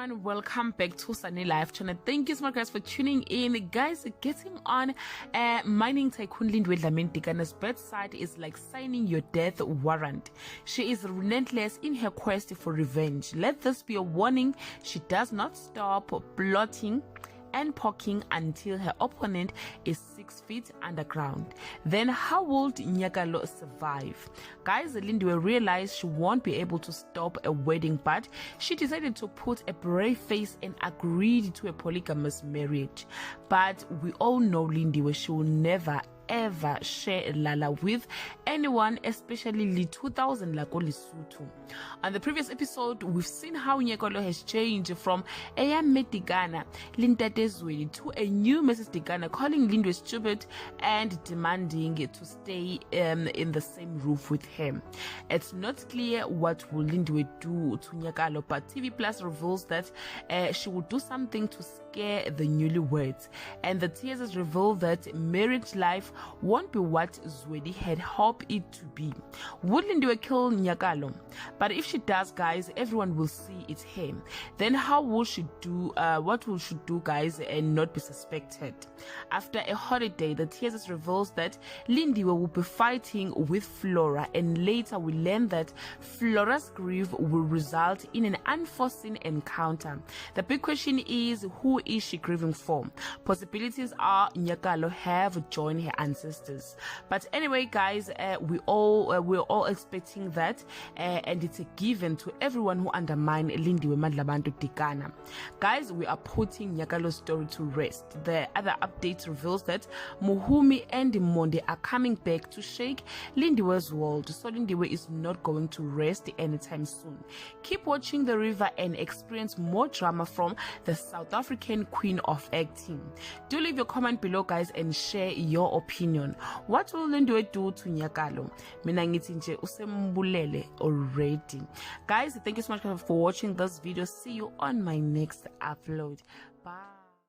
everyone, welcome back to Sunny Life channel. Thank you so much guys for tuning in. Guys, getting on mining tycoon Lindiwe's bedside is like signing your death warrant. She is relentless in her quest for revenge. Let this be a warning. She does not stop plotting and poking until her opponent is 6 feet underground. Then how would Nyakallo survive? Guys, Lindiwe realized she won't be able to stop a wedding, but she decided to put a brave face and agreed to a polygamous marriage. But we all know Lindiwe, she will never ever share Lala with anyone, especially Li 2000 Lako Lesotho. On the previous episode, we've seen how Nyakallo has changed from a young Medigana, Lindiwe, to a new Mrs. Digana, calling Lindiwe stupid and demanding to stay in the same roof with him. It's not clear what will Lindiwe do to Nyakallo, but TV Plus reveals that she will do something to scare the newlyweds, and the teasers reveal that marriage life won't be what Zweli had hoped it to be. Would Lindiwe kill Nyakallo? But if she does, guys, everyone will see it's him. Then how will she do, what will she do, guys, and not be suspected? After a holiday, the teasers reveals that Lindiwe will be fighting with Flora, and later we learn that Flora's grief will result in an unforeseen encounter. The big question is, who is she grieving for? Possibilities are Nyakallo have joined her ancestors. But anyway, guys, we're all expecting that, and it's a given to everyone who undermine Lindiwe Madlabantu Tikana. Guys, we are putting Nyakallo's story to rest. The other update reveals that Muhumi and Monde are coming back to shake Lindiwe's world, so Lindiwe is not going to rest anytime soon. Keep watching The River and experience more drama from the South African queen of acting. Do leave your comment below, guys, and share your opinion. What will Lindiwe do to Nyakallo? Mina ngithi nje usembulele already. Guys, thank you so much for watching this video. See you on my next upload. Bye.